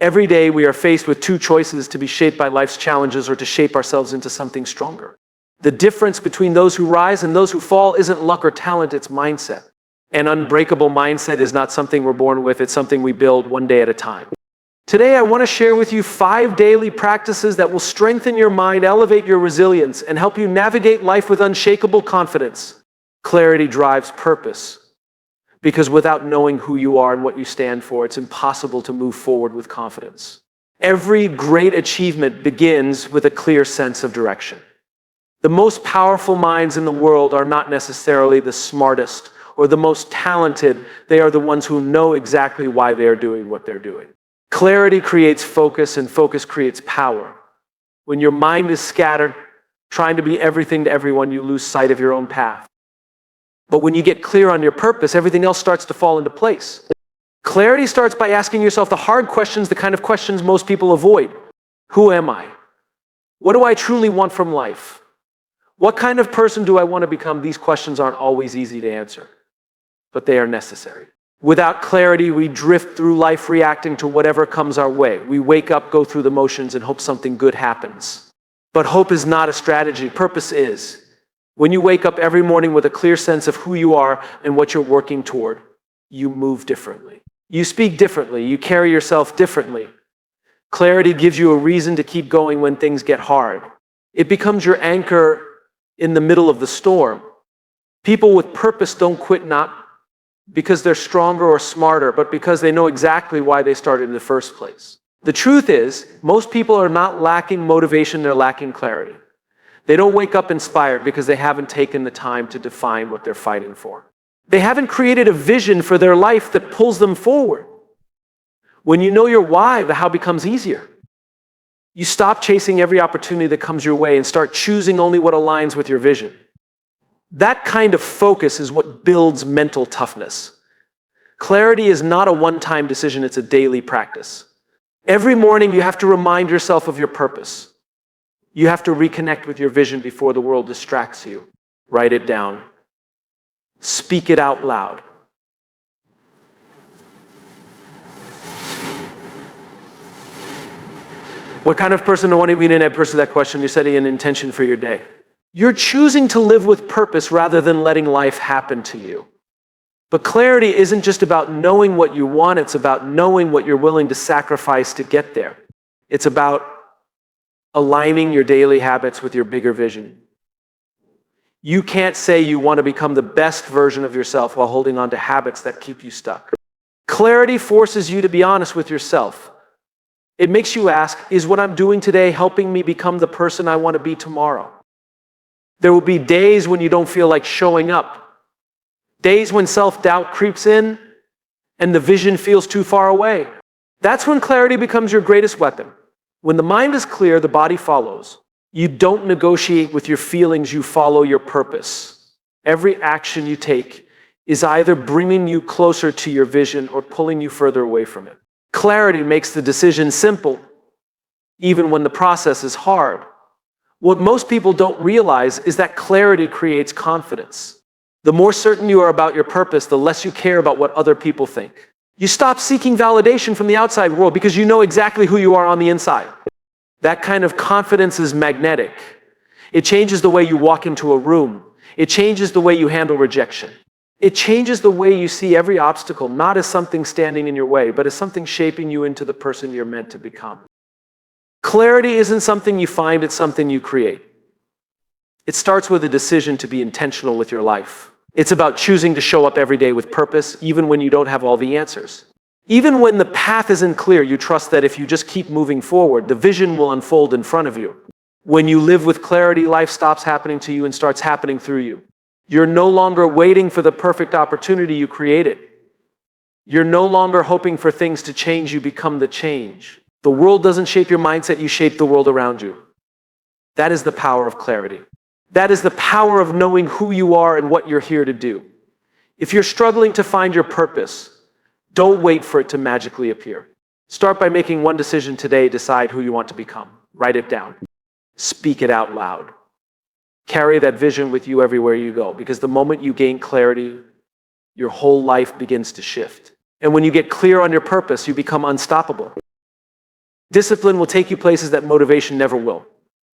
Every day we are faced with two choices: to be shaped by life's challenges or to shape ourselves into something stronger. The difference between those who rise and those who fall isn't luck or talent, it's mindset. An unbreakable mindset is not something we're born with, it's something we build one day at a time. Today I want to share with you 5 daily practices that will strengthen your mind, elevate your resilience, and help you navigate life with unshakable confidence. Clarity drives purpose. Because without knowing who you are and what you stand for, it's impossible to move forward with confidence. Every great achievement begins with a clear sense of direction. The most powerful minds in the world are not necessarily the smartest or the most talented. They are the ones who know exactly why they are doing what they're doing. Clarity creates focus, and focus creates power. When your mind is scattered, trying to be everything to everyone, you lose sight of your own path. But when you get clear on your purpose, everything else starts to fall into place. Clarity starts by asking yourself the hard questions, the kind of questions most people avoid. Who am I? What do I truly want from life? What kind of person do I want to become? These questions aren't always easy to answer, but they are necessary. Without clarity, we drift through life reacting to whatever comes our way. We wake up, go through the motions, and hope something good happens. But hope is not a strategy. Purpose is. When you wake up every morning with a clear sense of who you are and what you're working toward, you move differently. You speak differently. You carry yourself differently. Clarity gives you a reason to keep going when things get hard. It becomes your anchor in the middle of the storm. People with purpose don't quit not because they're stronger or smarter, but because they know exactly why they started in the first place. The truth is, most people are not lacking motivation, they're lacking clarity. They don't wake up inspired because they haven't taken the time to define what they're fighting for. They haven't created a vision for their life that pulls them forward. When you know your why, the how becomes easier. You stop chasing every opportunity that comes your way and start choosing only what aligns with your vision. That kind of focus is what builds mental toughness. Clarity is not a one-time decision, it's a daily practice. Every morning you have to remind yourself of your purpose. You have to reconnect with your vision before the world distracts you. Write it down. Speak it out loud. What kind of person do you want to be? And answer that question. You're setting an intention for your day. You're choosing to live with purpose rather than letting life happen to you. But clarity isn't just about knowing what you want, it's about knowing what you're willing to sacrifice to get there. It's about aligning your daily habits with your bigger vision. You can't say you want to become the best version of yourself while holding on to habits that keep you stuck. Clarity forces you to be honest with yourself. It makes you ask, is what I'm doing today helping me become the person I want to be tomorrow? There will be days when you don't feel like showing up. Days when self-doubt creeps in and the vision feels too far away. That's when clarity becomes your greatest weapon. When the mind is clear, the body follows. You don't negotiate with your feelings, you follow your purpose. Every action you take is either bringing you closer to your vision or pulling you further away from it. Clarity makes the decision simple, even when the process is hard. What most people don't realize is that clarity creates confidence. The more certain you are about your purpose, the less you care about what other people think. You stop seeking validation from the outside world because you know exactly who you are on the inside. That kind of confidence is magnetic. It changes the way you walk into a room. It changes the way you handle rejection. It changes the way you see every obstacle, not as something standing in your way, but as something shaping you into the person you're meant to become. Clarity isn't something you find, it's something you create. It starts with a decision to be intentional with your life. It's about choosing to show up every day with purpose, even when you don't have all the answers. Even when the path isn't clear, you trust that if you just keep moving forward, the vision will unfold in front of you. When you live with clarity, life stops happening to you and starts happening through you. You're no longer waiting for the perfect opportunity, you create it. You're no longer hoping for things to change, you become the change. The world doesn't shape your mindset, you shape the world around you. That is the power of clarity. That is the power of knowing who you are and what you're here to do. If you're struggling to find your purpose, don't wait for it to magically appear. Start by making one decision today, decide who you want to become. Write it down. Speak it out loud. Carry that vision with you everywhere you go, because the moment you gain clarity, your whole life begins to shift. And when you get clear on your purpose, you become unstoppable. Discipline will take you places that motivation never will.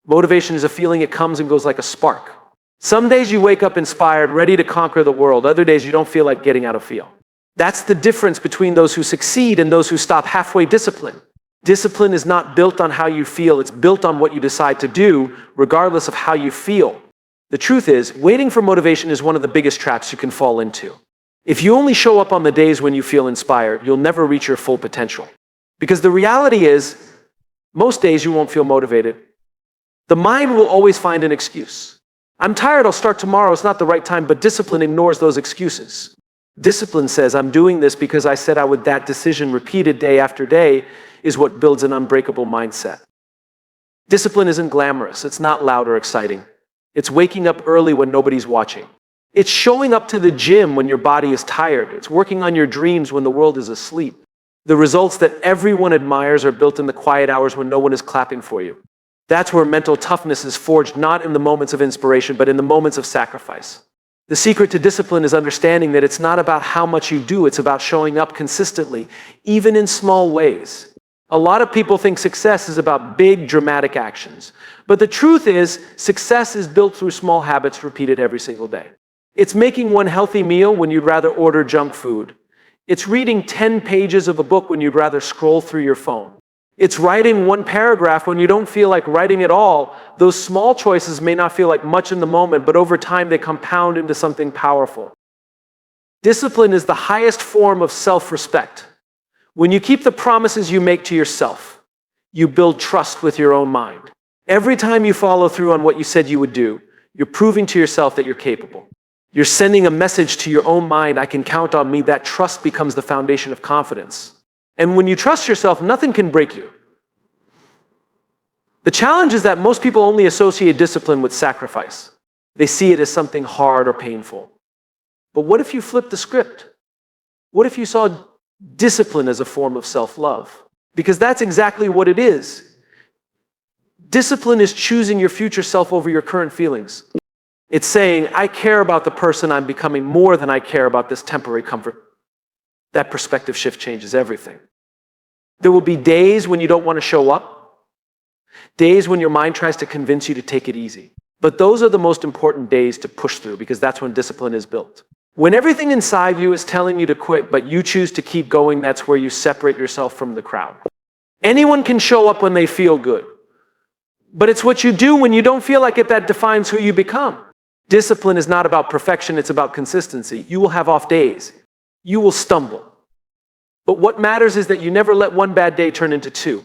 Motivation is a feeling, it comes and goes like a spark. Some days you wake up inspired, ready to conquer the world. Other days you don't feel like getting out of feel. That's the difference between those who succeed and those who stop halfway. Discipline is not built on how you feel, it's built on what you decide to do, regardless of how you feel. The truth is, waiting for motivation is one of the biggest traps you can fall into. If you only show up on the days when you feel inspired, you'll never reach your full potential. Because the reality is, most days you won't feel motivated. The mind will always find an excuse. I'm tired, I'll start tomorrow, it's not the right time, but discipline ignores those excuses. Discipline says, I'm doing this because I said I would. That decision, repeated day after day, is what builds an unbreakable mindset. Discipline isn't glamorous, it's not loud or exciting. It's waking up early when nobody's watching. It's showing up to the gym when your body is tired. It's working on your dreams when the world is asleep. The results that everyone admires are built in the quiet hours when no one is clapping for you. That's where mental toughness is forged, not in the moments of inspiration, but in the moments of sacrifice. The secret to discipline is understanding that it's not about how much you do, it's about showing up consistently, even in small ways. A lot of people think success is about big, dramatic actions. But the truth is, success is built through small habits repeated every single day. It's making one healthy meal when you'd rather order junk food. It's reading 10 pages of a book when you'd rather scroll through your phone. It's writing one paragraph when you don't feel like writing at all. Those small choices may not feel like much in the moment, but over time they compound into something powerful. Discipline is the highest form of self-respect. When you keep the promises you make to yourself, you build trust with your own mind. Every time you follow through on what you said you would do, you're proving to yourself that you're capable. You're sending a message to your own mind, I can count on me. That trust becomes the foundation of confidence. And when you trust yourself, nothing can break you. The challenge is that most people only associate discipline with sacrifice. They see it as something hard or painful. But what if you flipped the script? What if you saw discipline as a form of self-love? Because that's exactly what it is. Discipline is choosing your future self over your current feelings. It's saying, I care about the person I'm becoming more than I care about this temporary comfort. That perspective shift changes everything. There will be days when you don't want to show up, days when your mind tries to convince you to take it easy. But those are the most important days to push through, because that's when discipline is built. When everything inside you is telling you to quit, but you choose to keep going, that's where you separate yourself from the crowd. Anyone can show up when they feel good, but it's what you do when you don't feel like it that defines who you become. Discipline is not about perfection, it's about consistency. You will have off days. You will stumble. But what matters is that you never let one bad day turn into two.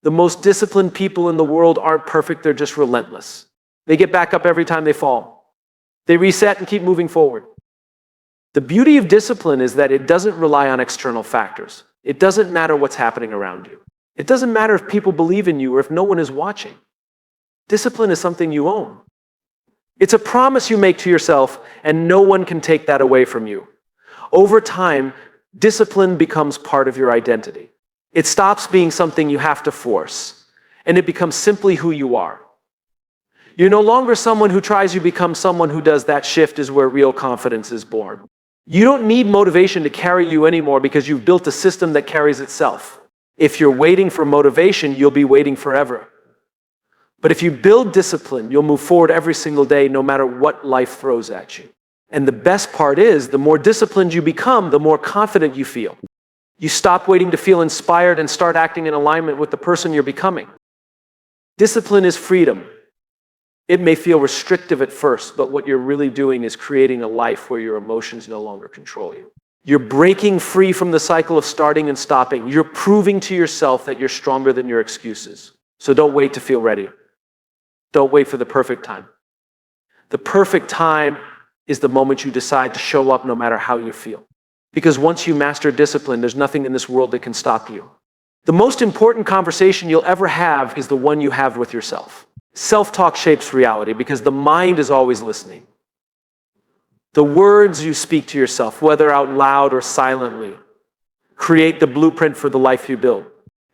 The most disciplined people in the world aren't perfect, they're just relentless. They get back up every time they fall. They reset and keep moving forward. The beauty of discipline is that it doesn't rely on external factors. It doesn't matter what's happening around you. It doesn't matter if people believe in you or if no one is watching. Discipline is something you own. It's a promise you make to yourself, and no one can take that away from you. Over time, discipline becomes part of your identity. It stops being something you have to force, and it becomes simply who you are. You're no longer someone who tries, you become someone who does. That shift is where real confidence is born. You don't need motivation to carry you anymore because you've built a system that carries itself. If you're waiting for motivation, you'll be waiting forever. But if you build discipline, you'll move forward every single day, no matter what life throws at you. And the best part is, the more disciplined you become, the more confident you feel. You stop waiting to feel inspired and start acting in alignment with the person you're becoming. Discipline is freedom. It may feel restrictive at first, but what you're really doing is creating a life where your emotions no longer control you. You're breaking free from the cycle of starting and stopping. You're proving to yourself that you're stronger than your excuses. So don't wait to feel ready. Don't wait for the perfect time. The perfect time is the moment you decide to show up no matter how you feel. Because once you master discipline, there's nothing in this world that can stop you. The most important conversation you'll ever have is the one you have with yourself. Self-talk shapes reality because the mind is always listening. The words you speak to yourself, whether out loud or silently, create the blueprint for the life you build.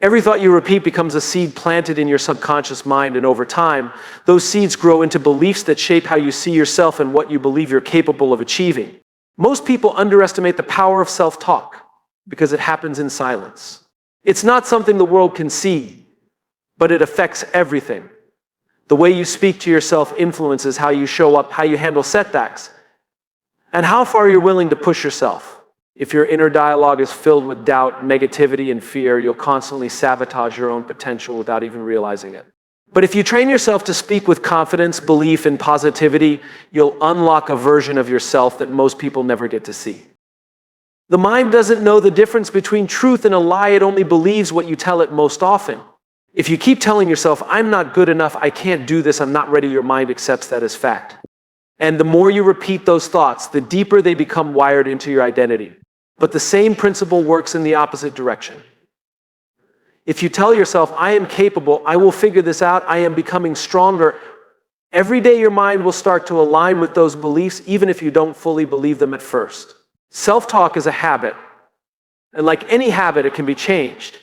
Every thought you repeat becomes a seed planted in your subconscious mind, and over time, those seeds grow into beliefs that shape how you see yourself and what you believe you're capable of achieving. Most people underestimate the power of self-talk because it happens in silence. It's not something the world can see, but it affects everything. The way you speak to yourself influences how you show up, how you handle setbacks, and how far you're willing to push yourself. If your inner dialogue is filled with doubt, negativity, and fear, you'll constantly sabotage your own potential without even realizing it. But if you train yourself to speak with confidence, belief, and positivity, you'll unlock a version of yourself that most people never get to see. The mind doesn't know the difference between truth and a lie. It only believes what you tell it most often. If you keep telling yourself, I'm not good enough, I can't do this, I'm not ready, your mind accepts that as fact. And the more you repeat those thoughts, the deeper they become wired into your identity. But the same principle works in the opposite direction. If you tell yourself, I am capable, I will figure this out, I am becoming stronger, every day your mind will start to align with those beliefs, even if you don't fully believe them at first. Self-talk is a habit, and like any habit, it can be changed.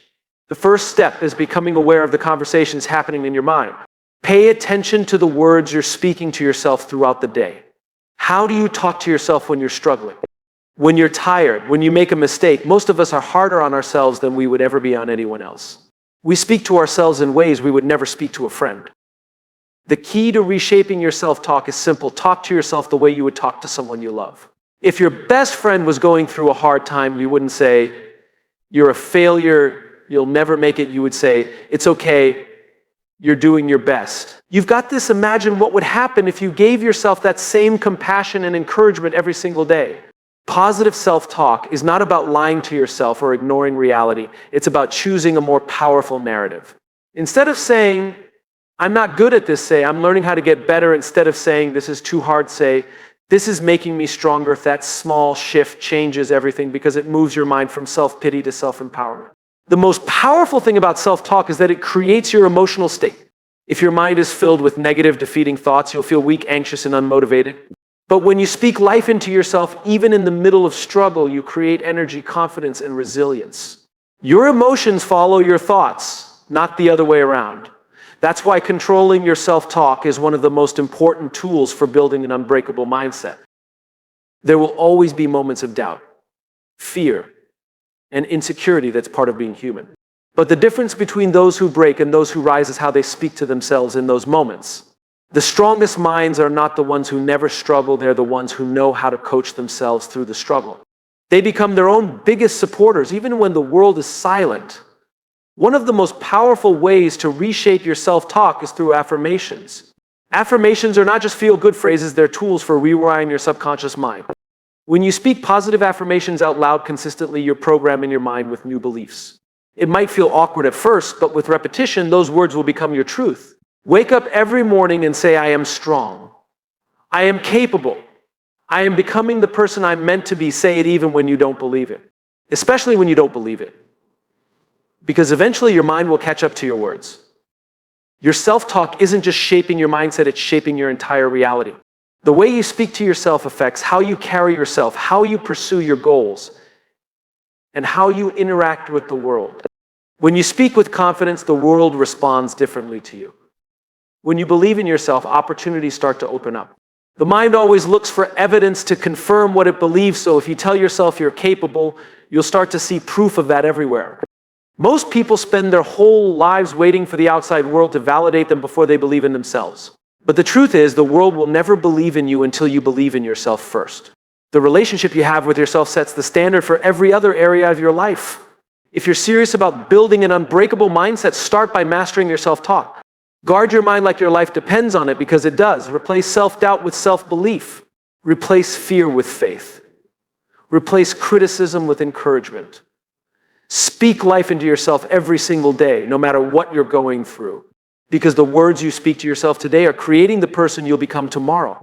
The first step is becoming aware of the conversations happening in your mind. Pay attention to the words you're speaking to yourself throughout the day. How do you talk to yourself when you're struggling? When you're tired, when you make a mistake? Most of us are harder on ourselves than we would ever be on anyone else. We speak to ourselves in ways we would never speak to a friend. The key to reshaping your self-talk is simple. Talk to yourself the way you would talk to someone you love. If your best friend was going through a hard time, you wouldn't say, you're a failure, you'll never make it. You would say, it's okay, you're doing your best. You've got this, imagine what would happen if you gave yourself that same compassion and encouragement every single day. Positive self-talk is not about lying to yourself or ignoring reality. It's about choosing a more powerful narrative. Instead of saying, I'm not good at this, say, I'm learning how to get better. Instead of saying, this is too hard, say, this is making me stronger. If that small shift changes everything, because it moves your mind from self-pity to self-empowerment. The most powerful thing about self-talk is that it creates your emotional state. If your mind is filled with negative, defeating thoughts, you'll feel weak, anxious, and unmotivated. But when you speak life into yourself, even in the middle of struggle, you create energy, confidence, and resilience. Your emotions follow your thoughts, not the other way around. That's why controlling your self-talk is one of the most important tools for building an unbreakable mindset. There will always be moments of doubt, fear, and insecurity. That's part of being human. But the difference between those who break and those who rise is how they speak to themselves in those moments. The strongest minds are not the ones who never struggle, they're the ones who know how to coach themselves through the struggle. They become their own biggest supporters, even when the world is silent. One of the most powerful ways to reshape your self-talk is through affirmations. Affirmations are not just feel-good phrases, they're tools for rewiring your subconscious mind. When you speak positive affirmations out loud consistently, you're programming your mind with new beliefs. It might feel awkward at first, but with repetition, those words will become your truth. Wake up every morning and say, I am strong. I am capable. I am becoming the person I'm meant to be. Say it even when you don't believe it, especially when you don't believe it. Because eventually your mind will catch up to your words. Your self-talk isn't just shaping your mindset, it's shaping your entire reality. The way you speak to yourself affects how you carry yourself, how you pursue your goals, and how you interact with the world. When you speak with confidence, the world responds differently to you. When you believe in yourself, opportunities start to open up. The mind always looks for evidence to confirm what it believes, so if you tell yourself you're capable, you'll start to see proof of that everywhere. Most people spend their whole lives waiting for the outside world to validate them before they believe in themselves. But the truth is, the world will never believe in you until you believe in yourself first. The relationship you have with yourself sets the standard for every other area of your life. If you're serious about building an unbreakable mindset, start by mastering your self-talk. Guard your mind like your life depends on it, because it does. Replace self-doubt with self-belief. Replace fear with faith. Replace criticism with encouragement. Speak life into yourself every single day, no matter what you're going through. Because the words you speak to yourself today are creating the person you'll become tomorrow.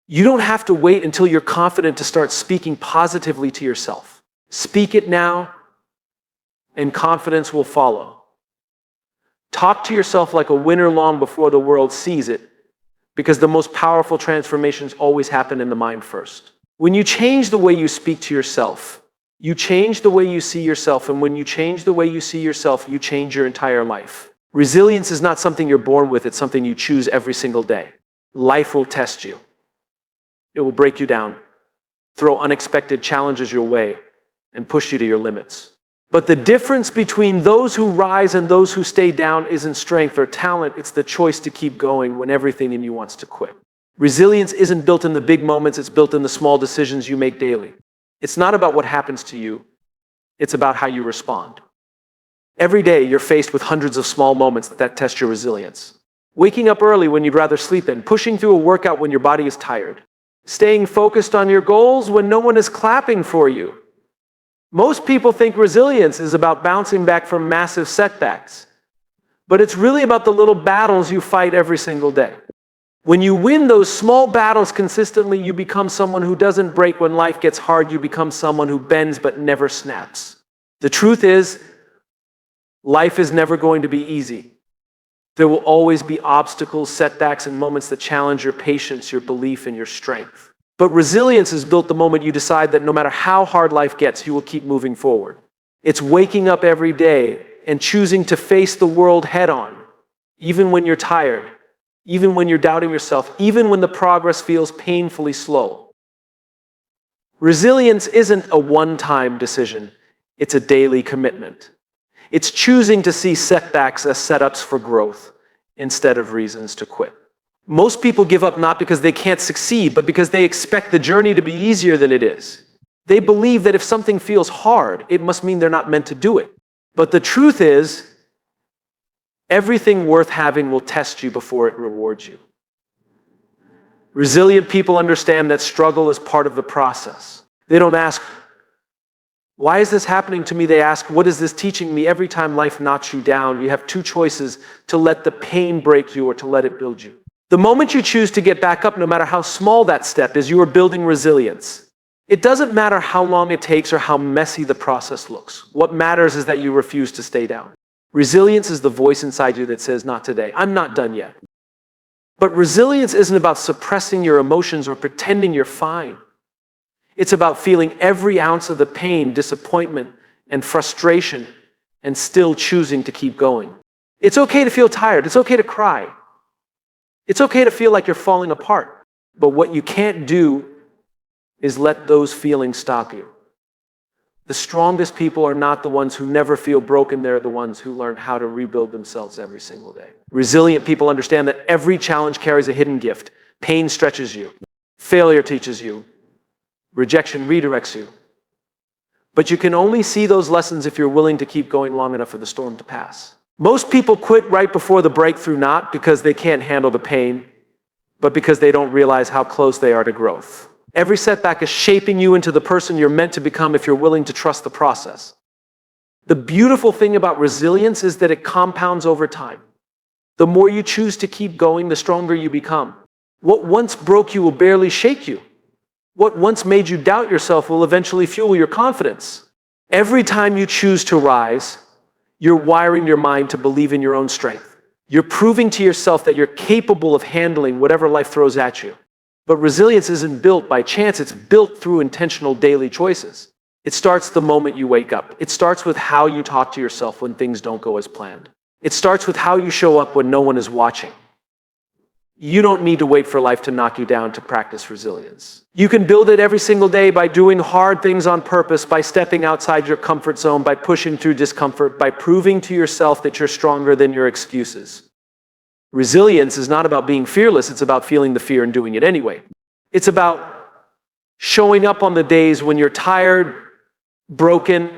You don't have to wait until you're confident to start speaking positively to yourself. Speak it now, and confidence will follow. Talk to yourself like a winner long before the world sees it, because the most powerful transformations always happen in the mind first. When you change the way you speak to yourself, you change the way you see yourself, and when you change the way you see yourself, you change your entire life. Resilience is not something you're born with, it's something you choose every single day. Life will test you. It will break you down, throw unexpected challenges your way, and push you to your limits. But the difference between those who rise and those who stay down isn't strength or talent. It's the choice to keep going when everything in you wants to quit. Resilience isn't built in the big moments. It's built in the small decisions you make daily. It's not about what happens to you. It's about how you respond. Every day, you're faced with hundreds of small moments that test your resilience. Waking up early when you'd rather sleep in, pushing through a workout when your body is tired, staying focused on your goals when no one is clapping for you. Most people think resilience is about bouncing back from massive setbacks, but it's really about the little battles you fight every single day. When you win those small battles consistently, you become someone who doesn't break when life gets hard. You become someone who bends but never snaps. The truth is, life is never going to be easy. There will always be obstacles, setbacks, and moments that challenge your patience, your belief, and your strength. But resilience is built the moment you decide that no matter how hard life gets, you will keep moving forward. It's waking up every day and choosing to face the world head on, even when you're tired, even when you're doubting yourself, even when the progress feels painfully slow. Resilience isn't a one-time decision. It's a daily commitment. It's choosing to see setbacks as setups for growth instead of reasons to quit. Most people give up not because they can't succeed, but because they expect the journey to be easier than it is. They believe that if something feels hard, it must mean they're not meant to do it. But the truth is, everything worth having will test you before it rewards you. Resilient people understand that struggle is part of the process. They don't ask, why is this happening to me? They ask, what is this teaching me? Every time life knocks you down, you have two choices: to let the pain break you or to let it build you. The moment you choose to get back up, no matter how small that step is, you are building resilience. It doesn't matter how long it takes or how messy the process looks. What matters is that you refuse to stay down. Resilience is the voice inside you that says, not today, I'm not done yet. But resilience isn't about suppressing your emotions or pretending you're fine. It's about feeling every ounce of the pain, disappointment, and frustration, and still choosing to keep going. It's okay to feel tired. It's okay to cry. It's okay to feel like you're falling apart. But what you can't do is let those feelings stop you. The strongest people are not the ones who never feel broken. They're the ones who learn how to rebuild themselves every single day. Resilient people understand that every challenge carries a hidden gift. Pain stretches you. Failure teaches you. Rejection redirects you. But you can only see those lessons if you're willing to keep going long enough for the storm to pass. Most people quit right before the breakthrough, not because they can't handle the pain, but because they don't realize how close they are to growth. Every setback is shaping you into the person you're meant to become if you're willing to trust the process. The beautiful thing about resilience is that it compounds over time. The more you choose to keep going, the stronger you become. What once broke you will barely shake you. What once made you doubt yourself will eventually fuel your confidence. Every time you choose to rise, you're wiring your mind to believe in your own strength. You're proving to yourself that you're capable of handling whatever life throws at you. But resilience isn't built by chance. It's built through intentional daily choices. It starts the moment you wake up. It starts with how you talk to yourself when things don't go as planned. It starts with how you show up when no one is watching. You don't need to wait for life to knock you down to practice resilience. You can build it every single day by doing hard things on purpose, by stepping outside your comfort zone, by pushing through discomfort, by proving to yourself that you're stronger than your excuses. Resilience is not about being fearless. It's about feeling the fear and doing it anyway. It's about showing up on the days when you're tired, broken,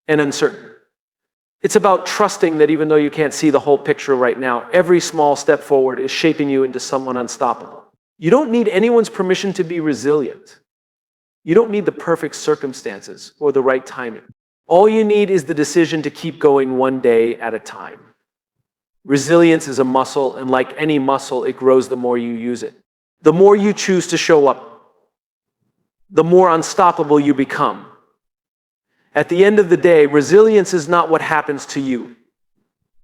and uncertain. It's about trusting that even though you can't see the whole picture right now, every small step forward is shaping you into someone unstoppable. You don't need anyone's permission to be resilient. You don't need the perfect circumstances or the right timing. All you need is the decision to keep going one day at a time. Resilience is a muscle, and like any muscle, it grows the more you use it. The more you choose to show up, the more unstoppable you become. At the end of the day, resilience is not what happens to you.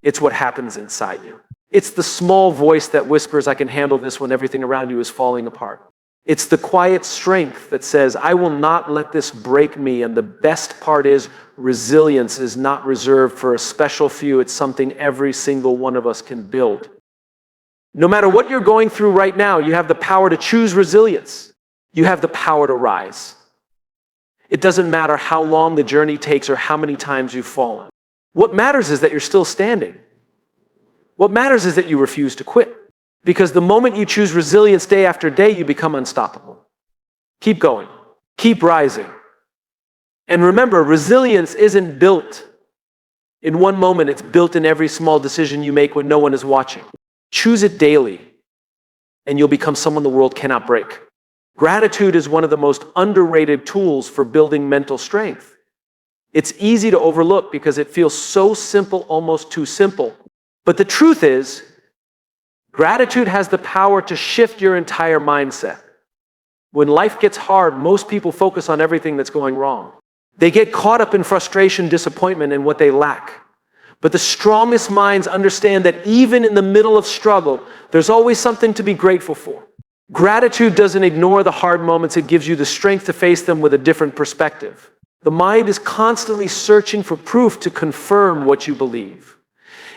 It's what happens inside you. It's the small voice that whispers, I can handle this when everything around you is falling apart. It's the quiet strength that says, I will not let this break me. And the best part is, resilience is not reserved for a special few. It's something every single one of us can build. No matter what you're going through right now, you have the power to choose resilience. You have the power to rise. It doesn't matter how long the journey takes or how many times you've fallen. What matters is that you're still standing. What matters is that you refuse to quit. Because the moment you choose resilience day after day, you become unstoppable. Keep going. Keep rising. And remember, resilience isn't built in one moment. It's built in every small decision you make when no one is watching. Choose it daily, and you'll become someone the world cannot break. Gratitude is one of the most underrated tools for building mental strength. It's easy to overlook because it feels so simple, almost too simple. But the truth is, gratitude has the power to shift your entire mindset. When life gets hard, most people focus on everything that's going wrong. They get caught up in frustration, disappointment, and what they lack. But the strongest minds understand that even in the middle of struggle, there's always something to be grateful for. Gratitude doesn't ignore the hard moments. It gives you the strength to face them with a different perspective. The mind is constantly searching for proof to confirm what you believe.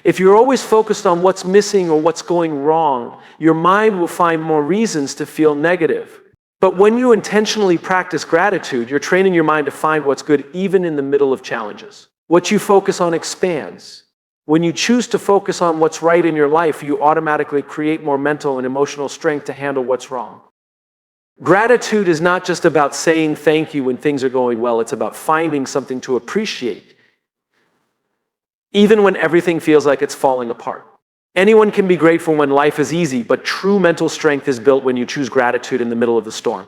If you're always focused on what's missing or what's going wrong, your mind will find more reasons to feel negative. But when you intentionally practice gratitude, you're training your mind to find what's good even in the middle of challenges. What you focus on expands. When you choose to focus on what's right in your life, you automatically create more mental and emotional strength to handle what's wrong. Gratitude is not just about saying thank you when things are going well. It's about finding something to appreciate, even when everything feels like it's falling apart. Anyone can be grateful when life is easy, but true mental strength is built when you choose gratitude in the middle of the storm.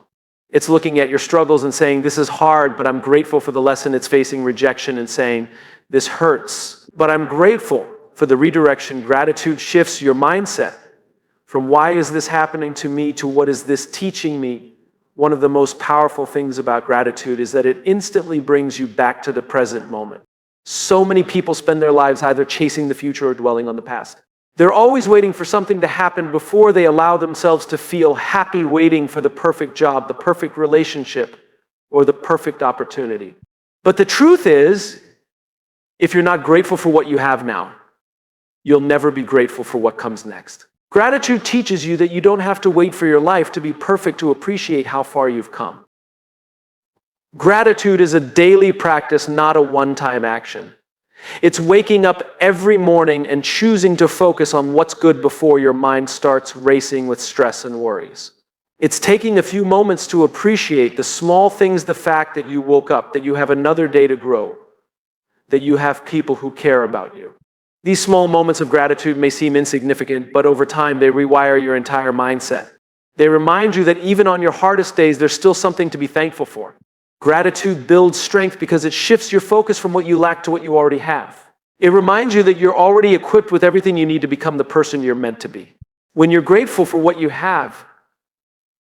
It's looking at your struggles and saying, this is hard, but I'm grateful for the lesson it's facing, rejection, and saying, this hurts, but I'm grateful for the redirection. Gratitude shifts your mindset from why is this happening to me to what is this teaching me. One of the most powerful things about gratitude is that it instantly brings you back to the present moment. So many people spend their lives either chasing the future or dwelling on the past. They're always waiting for something to happen before they allow themselves to feel happy, waiting for the perfect job, the perfect relationship, or the perfect opportunity. But the truth is, if you're not grateful for what you have now, you'll never be grateful for what comes next. Gratitude teaches you that you don't have to wait for your life to be perfect to appreciate how far you've come. Gratitude is a daily practice, not a one-time action. It's waking up every morning and choosing to focus on what's good before your mind starts racing with stress and worries. It's taking a few moments to appreciate the small things, the fact that you woke up, that you have another day to grow, that you have people who care about you. These small moments of gratitude may seem insignificant, but over time they rewire your entire mindset. They remind you that even on your hardest days, there's still something to be thankful for. Gratitude builds strength because it shifts your focus from what you lack to what you already have. It reminds you that you're already equipped with everything you need to become the person you're meant to be. When you're grateful for what you have,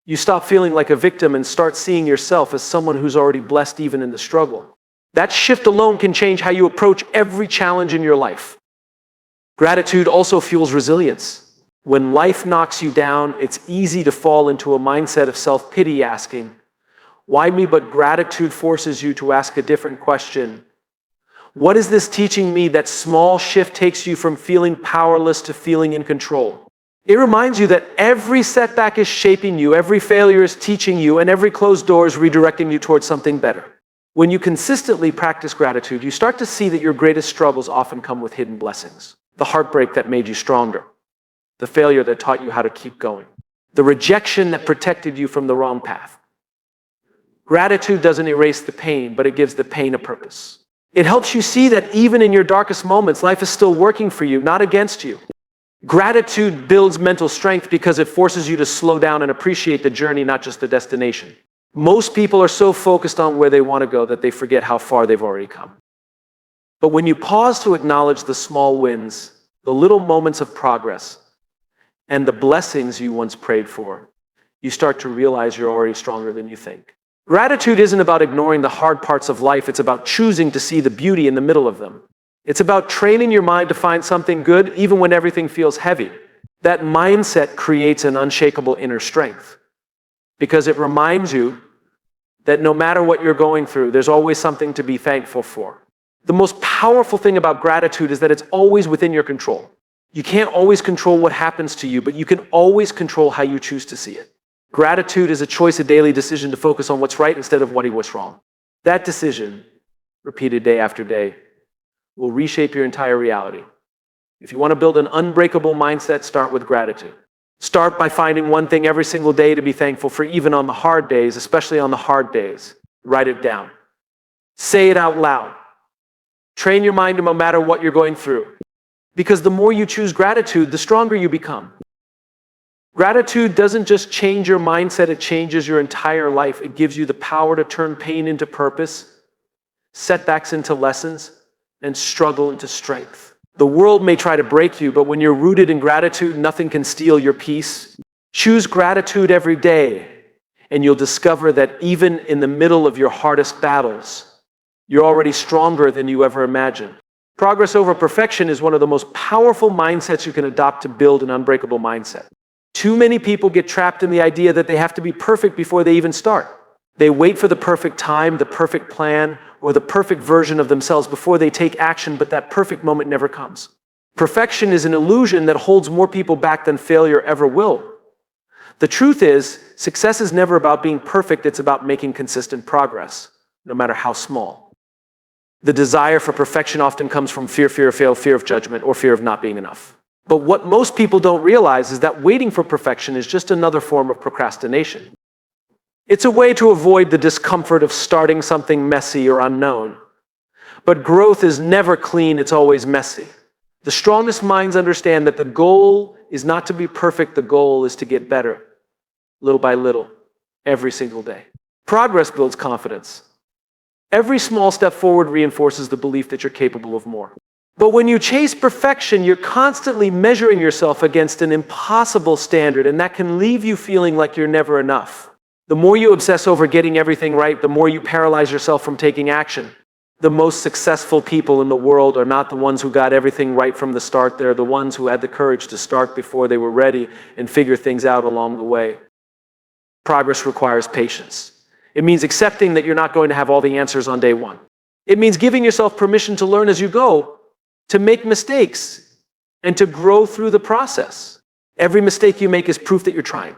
you stop feeling like a victim and start seeing yourself as someone who's already blessed even in the struggle. That shift alone can change how you approach every challenge in your life. Gratitude also fuels resilience. When life knocks you down, it's easy to fall into a mindset of self-pity, asking, why me? But gratitude forces you to ask a different question. What is this teaching me? That small shift takes you from feeling powerless to feeling in control. It reminds you that every setback is shaping you, every failure is teaching you, and every closed door is redirecting you towards something better. When you consistently practice gratitude, you start to see that your greatest struggles often come with hidden blessings. The heartbreak that made you stronger, the failure that taught you how to keep going, the rejection that protected you from the wrong path. Gratitude doesn't erase the pain, but it gives the pain a purpose. It helps you see that even in your darkest moments, life is still working for you, not against you. Gratitude builds mental strength because it forces you to slow down and appreciate the journey, not just the destination. Most people are so focused on where they want to go that they forget how far they've already come. But when you pause to acknowledge the small wins, the little moments of progress, and the blessings you once prayed for, you start to realize you're already stronger than you think. Gratitude isn't about ignoring the hard parts of life. It's about choosing to see the beauty in the middle of them. It's about training your mind to find something good even when everything feels heavy. That mindset creates an unshakable inner strength because it reminds you that no matter what you're going through, there's always something to be thankful for. The most powerful thing about gratitude is that it's always within your control. You can't always control what happens to you, but you can always control how you choose to see it. Gratitude is a choice, a daily decision to focus on what's right instead of what's wrong. That decision, repeated day after day, will reshape your entire reality. If you want to build an unbreakable mindset, start with gratitude. Start by finding one thing every single day to be thankful for, even on the hard days, especially on the hard days. Write it down. Say it out loud. Train your mind no matter what you're going through. Because the more you choose gratitude, the stronger you become. Gratitude doesn't just change your mindset, it changes your entire life. It gives you the power to turn pain into purpose, setbacks into lessons, and struggle into strength. The world may try to break you, but when you're rooted in gratitude, nothing can steal your peace. Choose gratitude every day, and you'll discover that even in the middle of your hardest battles, you're already stronger than you ever imagined. Progress over perfection is one of the most powerful mindsets you can adopt to build an unbreakable mindset. Too many people get trapped in the idea that they have to be perfect before they even start. They wait for the perfect time, the perfect plan, or the perfect version of themselves before they take action, but that perfect moment never comes. Perfection is an illusion that holds more people back than failure ever will. The truth is, success is never about being perfect, it's about making consistent progress, no matter how small. The desire for perfection often comes from fear of fail, fear of judgment, or fear of not being enough. But what most people don't realize is that waiting for perfection is just another form of procrastination. It's a way to avoid the discomfort of starting something messy or unknown. But growth is never clean, it's always messy. The strongest minds understand that the goal is not to be perfect, the goal is to get better, little by little, every single day. Progress builds confidence. Every small step forward reinforces the belief that you're capable of more. But when you chase perfection, you're constantly measuring yourself against an impossible standard, and that can leave you feeling like you're never enough. The more you obsess over getting everything right, the more you paralyze yourself from taking action. The most successful people in the world are not the ones who got everything right from the start. They're the ones who had the courage to start before they were ready and figure things out along the way. Progress requires patience. It means accepting that you're not going to have all the answers on day one. It means giving yourself permission to learn as you go, to make mistakes, and to grow through the process. Every mistake you make is proof that you're trying.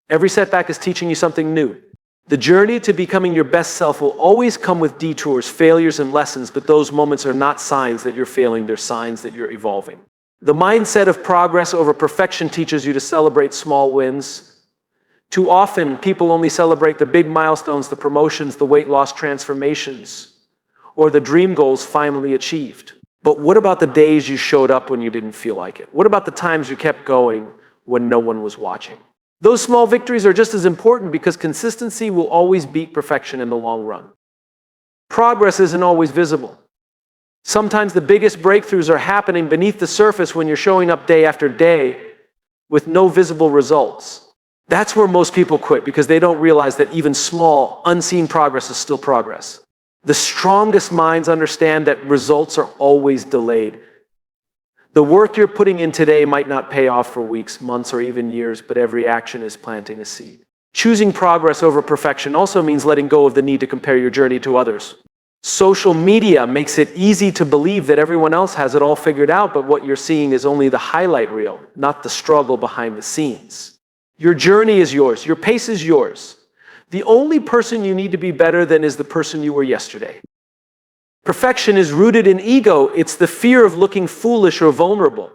Every setback is teaching you something new. The journey to becoming your best self will always come with detours, failures, and lessons, but those moments are not signs that you're failing, they're signs that you're evolving. The mindset of progress over perfection teaches you to celebrate small wins. Too often, people only celebrate the big milestones, the promotions, the weight loss transformations, or the dream goals finally achieved. But what about the days you showed up when you didn't feel like it? What about the times you kept going when no one was watching? Those small victories are just as important because consistency will always beat perfection in the long run. Progress isn't always visible. Sometimes the biggest breakthroughs are happening beneath the surface when you're showing up day after day with no visible results. That's where most people quit because they don't realize that even small, unseen progress is still progress. The strongest minds understand that results are always delayed. The work you're putting in today might not pay off for weeks, months, or even years, but every action is planting a seed. Choosing progress over perfection also means letting go of the need to compare your journey to others. Social media makes it easy to believe that everyone else has it all figured out, but what you're seeing is only the highlight reel, not the struggle behind the scenes. Your journey is yours. Your pace is yours. The only person you need to be better than is the person you were yesterday. Perfection is rooted in ego. It's the fear of looking foolish or vulnerable.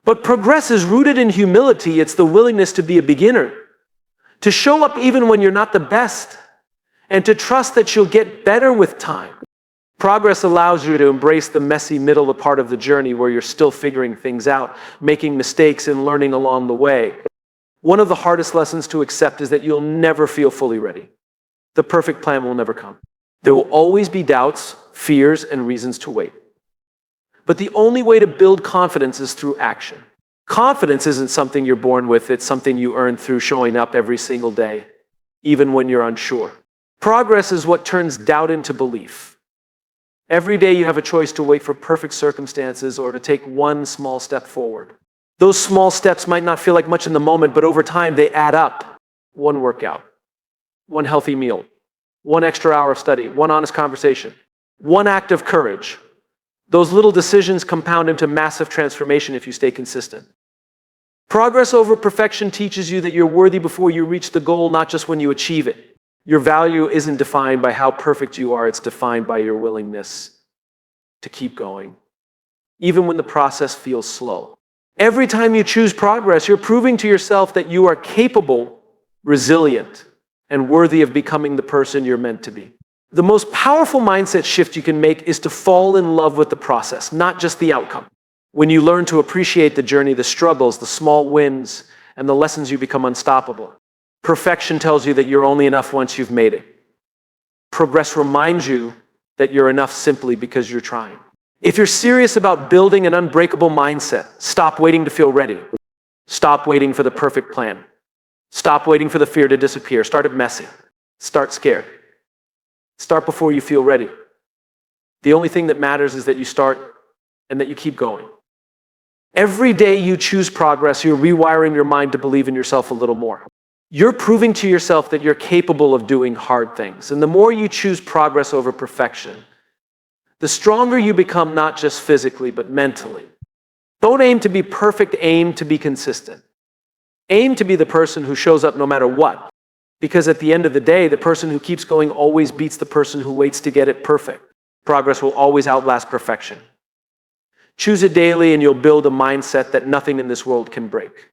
But progress is rooted in humility. It's the willingness to be a beginner, to show up even when you're not the best, and to trust that you'll get better with time. Progress allows you to embrace the messy middle part of the journey where you're still figuring things out, making mistakes and learning along the way. One of the hardest lessons to accept is that you'll never feel fully ready. The perfect plan will never come. There will always be doubts, fears, and reasons to wait. But the only way to build confidence is through action. Confidence isn't something you're born with, it's something you earn through showing up every single day, even when you're unsure. Progress is what turns doubt into belief. Every day you have a choice to wait for perfect circumstances or to take one small step forward. Those small steps might not feel like much in the moment, but over time they add up. One workout, one healthy meal, one extra hour of study, one honest conversation, one act of courage. Those little decisions compound into massive transformation if you stay consistent. Progress over perfection teaches you that you're worthy before you reach the goal, not just when you achieve it. Your value isn't defined by how perfect you are, it's defined by your willingness to keep going, even when the process feels slow. Every time you choose progress, you're proving to yourself that you are capable, resilient, and worthy of becoming the person you're meant to be. The most powerful mindset shift you can make is to fall in love with the process, not just the outcome. When you learn to appreciate the journey, the struggles, the small wins, and the lessons, you become unstoppable. Perfection tells you that you're only enough once you've made it. Progress reminds you that you're enough simply because you're trying. If you're serious about building an unbreakable mindset, stop waiting to feel ready. Stop waiting for the perfect plan. Stop waiting for the fear to disappear. Start it messy. Start scared. Start before you feel ready. The only thing that matters is that you start and that you keep going. Every day you choose progress, you're rewiring your mind to believe in yourself a little more. You're proving to yourself that you're capable of doing hard things. And the more you choose progress over perfection, the stronger you become, not just physically, but mentally. Don't aim to be perfect, aim to be consistent. Aim to be the person who shows up no matter what. Because at the end of the day, the person who keeps going always beats the person who waits to get it perfect. Progress will always outlast perfection. Choose it daily and you'll build a mindset that nothing in this world can break.